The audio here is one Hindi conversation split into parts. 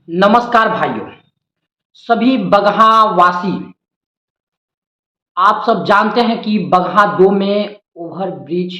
नमस्कार भाइयों, सभी बगहा वासी। आप सब जानते हैं कि बगहा 2 में ओवर ब्रिज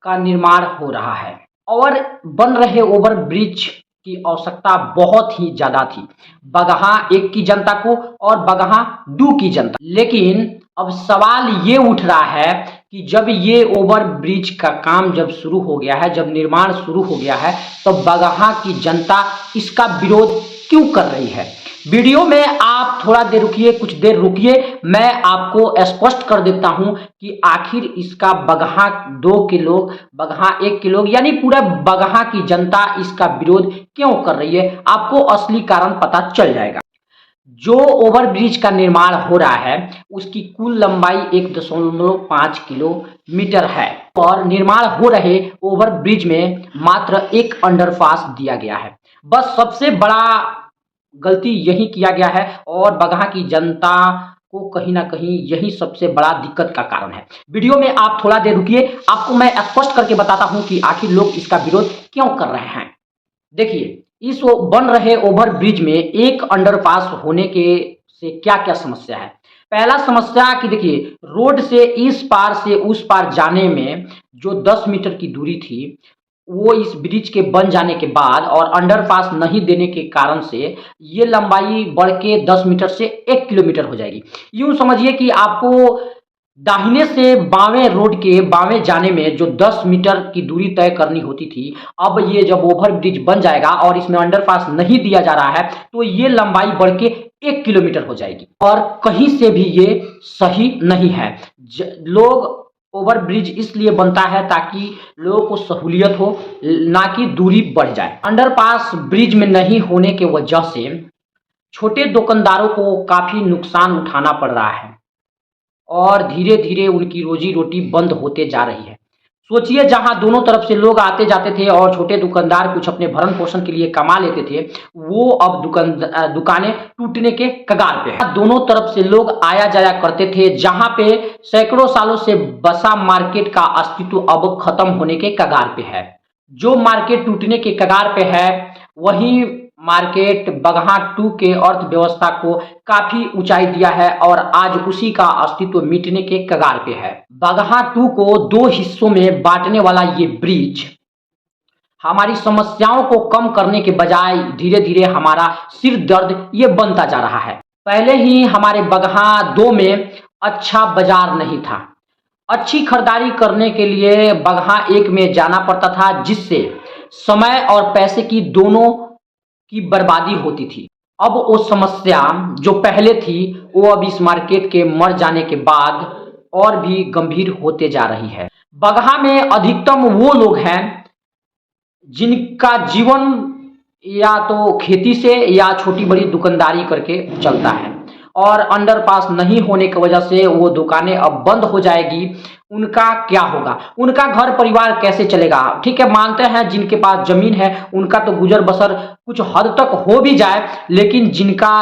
का निर्माण हो रहा है और बन रहे ओवर ब्रिज की आवश्यकता बहुत ही ज़्यादा थी बगहा 1 की जनता को और बगहा 2 की जनता। लेकिन अब सवाल ये उठ रहा है कि जब ये ओवर ब्रिज का काम जब शुरू हो गया है, जब निर्माण शुरू हो गया है, तो बगहा की जनता इसका विरोध क्यों कर रही है। वीडियो में आप थोड़ा देर रुकिए, कुछ देर रुकिए, मैं आपको स्पष्ट कर देता हूं कि आखिर इसका बगहा 2 के लोग, बगहा 1 के लोग यानी पूरा बगहा की जनता इसका विरोध क्यों कर रही है। आपको असली कारण पता चल जाएगा। जो ओवरब्रिज का निर्माण हो रहा है उसकी कुल लंबाई 1.5 किलोमीटर है और निर्माण हो रहे ओवरब्रिज में मात्र एक अंडरपास दिया गया है। बस सबसे बड़ा गलती यही किया गया है और बगहा की जनता को कहीं ना कहीं यही सबसे बड़ा दिक्कत का कारण है। वीडियो में आप थोड़ा देर रुकिए, आपको मैं स्पष्ट करके बताता हूं कि आखिर लोग इसका विरोध क्यों कर रहे हैं। देखिए, इस बन रहे ओवर ब्रिज में एक अंडरपास होने के से क्या क्या समस्या है। पहला समस्या कि देखिए, रोड से इस पार से उस पार जाने में जो 10 मीटर की दूरी थी वो इस ब्रिज के बन जाने के बाद और अंडरपास नहीं देने के कारण से ये लंबाई बढ़ के 10 मीटर से 1 किलोमीटर हो जाएगी। यूं समझिए कि आपको दाहिने से बावें रोड के बावें जाने में जो 10 मीटर की दूरी तय करनी होती थी, अब ये जब ओवर ब्रिज बन जाएगा और इसमें अंडरपास नहीं दिया जा रहा है तो ये लंबाई बढ़ के 1 किलोमीटर हो जाएगी और कहीं से भी ये सही नहीं है। लोग ओवर ब्रिज इसलिए बनता है ताकि लोगों को सहूलियत हो, ना कि दूरी बढ़ जाए। अंडरपास ब्रिज में नहीं होने के वजह से छोटे दुकानदारों को काफी नुकसान उठाना पड़ रहा है और धीरे धीरे उनकी रोजी रोटी बंद होते जा रही है। सोचिए, जहां दोनों तरफ से लोग आते जाते थे और छोटे दुकानदार कुछ अपने भरण पोषण के लिए कमा लेते थे, वो अब दुकानें टूटने के कगार पे है। दोनों तरफ से लोग आया जाया करते थे, जहां पे सैकड़ों सालों से बसा मार्केट का अस्तित्व अब खत्म होने के कगार पे है। जो मार्केट टूटने के कगार पे है वही मार्केट बगहा 2 के अर्थव्यवस्था को काफी ऊंचाई दिया है और आज उसी का अस्तित्व मिटने के कगार पे है। बगहा 2 को 2 हिस्सों में बांटने वाला ये ब्रिज हमारी समस्याओं को कम करने के बजाय धीरे धीरे हमारा सिर दर्द ये बनता जा रहा है। पहले ही हमारे बगहा 2 में अच्छा बाजार नहीं था। अच्छी खरीदारी करने के लिए बगहा 1 में जाना पड़ता था, जिससे समय और पैसे की दोनों की बर्बादी होती थी। अब वो समस्या जो पहले थी वो अब इस मार्केट के मर जाने के बाद और भी गंभीर होते जा रही है। बगहा में अधिकतम वो लोग हैं जिनका जीवन या तो खेती से या छोटी बड़ी दुकानदारी करके चलता है और अंडरपास नहीं होने की वजह से वो दुकानें अब बंद हो जाएगी। उनका क्या होगा, उनका घर परिवार कैसे चलेगा। ठीक है, मानते हैं जिनके पास जमीन है उनका तो गुजर बसर कुछ हद तक हो भी जाए, लेकिन जिनका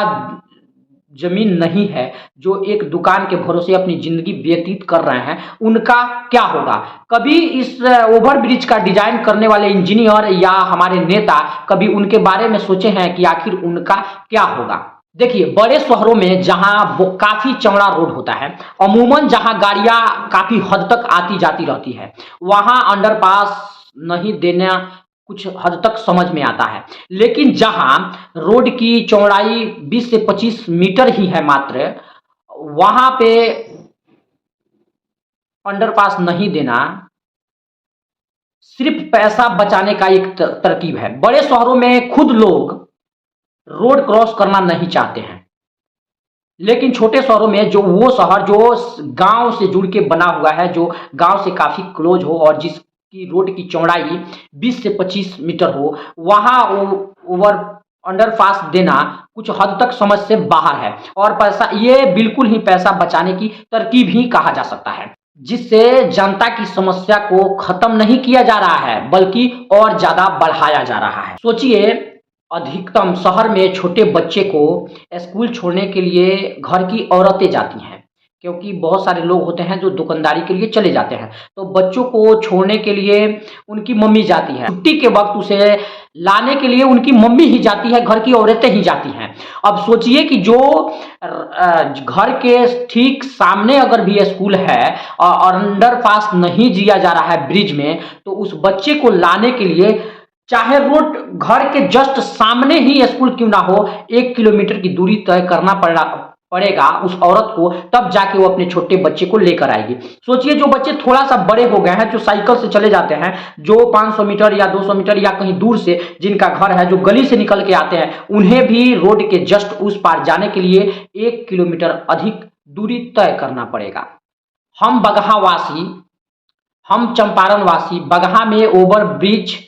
जमीन नहीं है, जो एक दुकान के भरोसे अपनी जिंदगी व्यतीत कर रहे हैं, उनका क्या होगा। कभी इस ओवर ब्रिज का डिजाइन करने वाले इंजीनियर या हमारे नेता कभी उनके बारे में सोचे हैं कि आखिर उनका क्या होगा। देखिए, बड़े शहरों में जहां काफी चौड़ा रोड होता है, अमूमन जहां गाड़ियां काफी हद तक आती जाती रहती है, वहां अंडरपास नहीं देना कुछ हद तक समझ में आता है। लेकिन जहां रोड की चौड़ाई 20 से 25 मीटर ही है मात्र, वहां पे अंडरपास नहीं देना सिर्फ पैसा बचाने का एक तरकीब है। बड़े शहरों में खुद लोग रोड क्रॉस करना नहीं चाहते हैं, लेकिन छोटे शहरों में जो वो शहर जो गांव से जुड़ के बना हुआ है, जो गांव से काफी क्लोज हो और जिसकी रोड की चौड़ाई 20 से 25 मीटर हो, वहां ओवर अंडरपास देना कुछ हद तक समझ से बाहर है और पैसा ये बिल्कुल ही पैसा बचाने की तरकीब ही कहा जा सकता है, जिससे जनता की समस्या को खत्म नहीं किया जा रहा है बल्कि और ज्यादा बढ़ाया जा रहा है। सोचिए, अधिकतम शहर में छोटे बच्चे को स्कूल छोड़ने के लिए घर की औरतें जाती हैं, क्योंकि बहुत सारे लोग होते हैं जो दुकानदारी के लिए चले जाते हैं, तो बच्चों को छोड़ने के लिए उनकी मम्मी जाती है। छुट्टी के वक्त उसे लाने के लिए उनकी मम्मी ही जाती है, घर की औरतें ही जाती हैं। अब सोचिए कि जो घर के ठीक सामने अगर भी स्कूल है और अंडरपास नहीं दिया जा रहा है ब्रिज में, तो उस बच्चे को लाने के लिए चाहे रोड घर के जस्ट सामने ही स्कूल क्यों ना हो, 1 किलोमीटर की दूरी तय करना पड़ेगा उस औरत को, तब जाके वो अपने छोटे बच्चे को लेकर आएगी। सोचिए जो बच्चे थोड़ा सा बड़े हो गए हैं, जो साइकिल से चले जाते हैं, जो 500 मीटर या 200 मीटर या कहीं दूर से जिनका घर है, जो गली से निकल के आते हैं, उन्हें भी रोड के जस्ट उस पार जाने के लिए 1 किलोमीटर अधिक दूरी तय करना पड़ेगा। हम बगहा वासी, हम चंपारण वासी बगहा में ओवर ब्रिज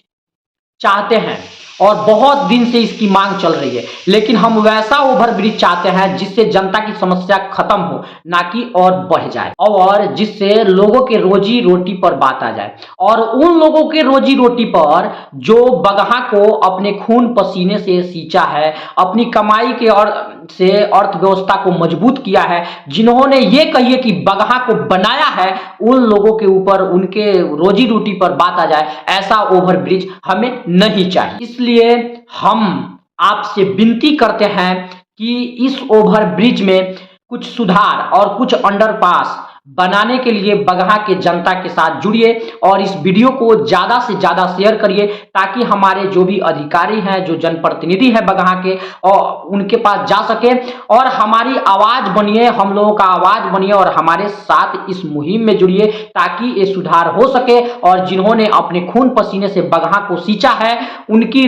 चाहते हैं और बहुत दिन से इसकी मांग चल रही है, लेकिन हम वैसा ओवर ब्रिज चाहते हैं जिससे जनता की समस्या खत्म हो, ना कि और बढ़ जाए, और जिससे लोगों के रोजी रोटी पर बात आ जाए, और उन लोगों के रोजी रोटी पर जो बगहा को अपने खून पसीने से सींचा है, अपनी कमाई के और से अर्थव्यवस्था को मजबूत किया है, जिन्होंने ये कहिए कि बगहा को बनाया है, उन लोगों के ऊपर उनके रोजी रोटी पर बात आ जाए, ऐसा ओवर ब्रिज हमें नहीं चाहिए। इसलिए हम आपसे विनती करते हैं कि इस ओवर ब्रिज में कुछ सुधार और कुछ अंडरपास बनाने के लिए बगहा के जनता के साथ जुड़िए और इस वीडियो को ज्यादा से ज्यादा शेयर करिए, ताकि हमारे जो भी अधिकारी हैं, जो जनप्रतिनिधि हैं बगहा के, और उनके पास जा सके और हमारी आवाज बनिए, हम लोगों का आवाज बनिए और हमारे साथ इस मुहिम में जुड़िए, ताकि ये सुधार हो सके और जिन्होंने अपने खून पसीने से बगहा को सींचा है, उनकी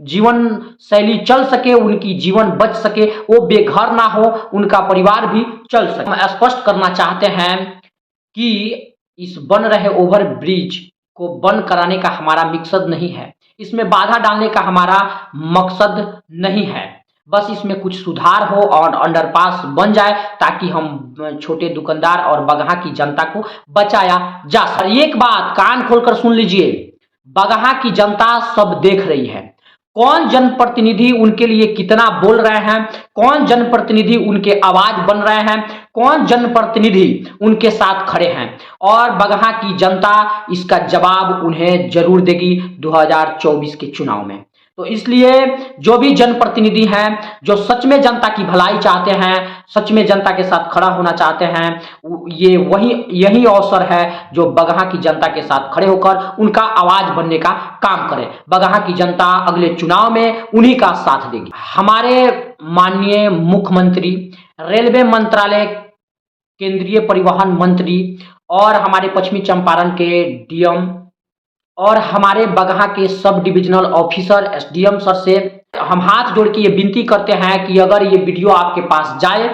जीवन शैली चल सके, उनकी जीवन बच सके, वो बेघर ना हो, उनका परिवार भी चल सके। हम स्पष्ट करना चाहते हैं कि इस बन रहे ओवर ब्रिज को बंद कराने का हमारा मकसद नहीं है, इसमें बाधा डालने का हमारा मकसद नहीं है, बस इसमें कुछ सुधार हो और अंडरपास बन जाए, ताकि हम छोटे दुकानदार और बगहा की जनता को बचाया जा सके। एक बात कान खोलकर सुन लीजिए, बगहा की जनता सब देख रही है, कौन जनप्रतिनिधि उनके लिए कितना बोल रहे हैं, कौन जनप्रतिनिधि उनके आवाज बन रहे हैं, कौन जनप्रतिनिधि उनके साथ खड़े हैं, और बगहा की जनता इसका जवाब उन्हें जरूर देगी 2024 के चुनाव में। तो इसलिए जो भी जनप्रतिनिधि हैं, जो सच में जनता की भलाई चाहते हैं, सच में जनता के साथ खड़ा होना चाहते हैं, यही अवसर है जो बगहा की जनता के साथ खड़े होकर उनका आवाज बनने का काम करे। बगहा की जनता अगले चुनाव में उन्हीं का साथ देगी। हमारे माननीय मुख्यमंत्री, रेलवे मंत्रालय, केंद्रीय परिवहन मंत्री और हमारे पश्चिमी चंपारण के डीएम और हमारे बगहा के sub divisional officer SDM sir से हम हाथ जोड़ के ये विनती करते हैं कि अगर ये वीडियो आपके पास जाए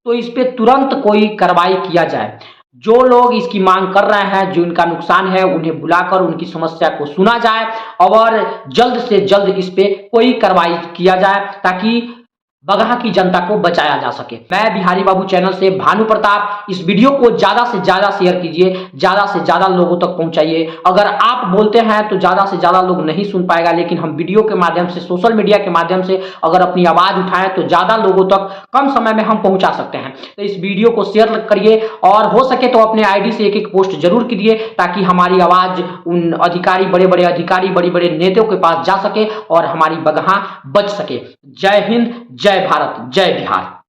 तो इस पे तुरंत कोई कार्रवाई किया जाए। जो लोग इसकी मांग कर रहे हैं, जो इनका नुकसान है, उन्हें बुलाकर उनकी समस्या को सुना जाए और जल्द से जल्द इस पे कोई कार्रवाई किया जाए, ताकि बगहा की जनता को बचाया जा सके। मैं बिहारी बाबू चैनल से भानु प्रताप, इस वीडियो को ज्यादा से ज्यादा शेयर कीजिए, ज्यादा से ज्यादा लोगों तक पहुंचाइए। अगर आप बोलते हैं तो ज्यादा से ज्यादा लोग नहीं सुन पाएगा, लेकिन हम वीडियो के माध्यम से, सोशल मीडिया के माध्यम से अगर अपनी आवाज उठाएं तो ज्यादा लोगों तक कम समय में हम पहुंचा सकते हैं। तो इस वीडियो को शेयर करिए और हो सके तो अपने आईडी से एक एक पोस्ट जरूर कीजिए, ताकि हमारी आवाज उन अधिकारी, बड़े बड़े अधिकारी, बड़ी बड़े नेताओं के पास जा सके और हमारी बगहा बच सके। जय हिंद, जय भारत, जय बिहार।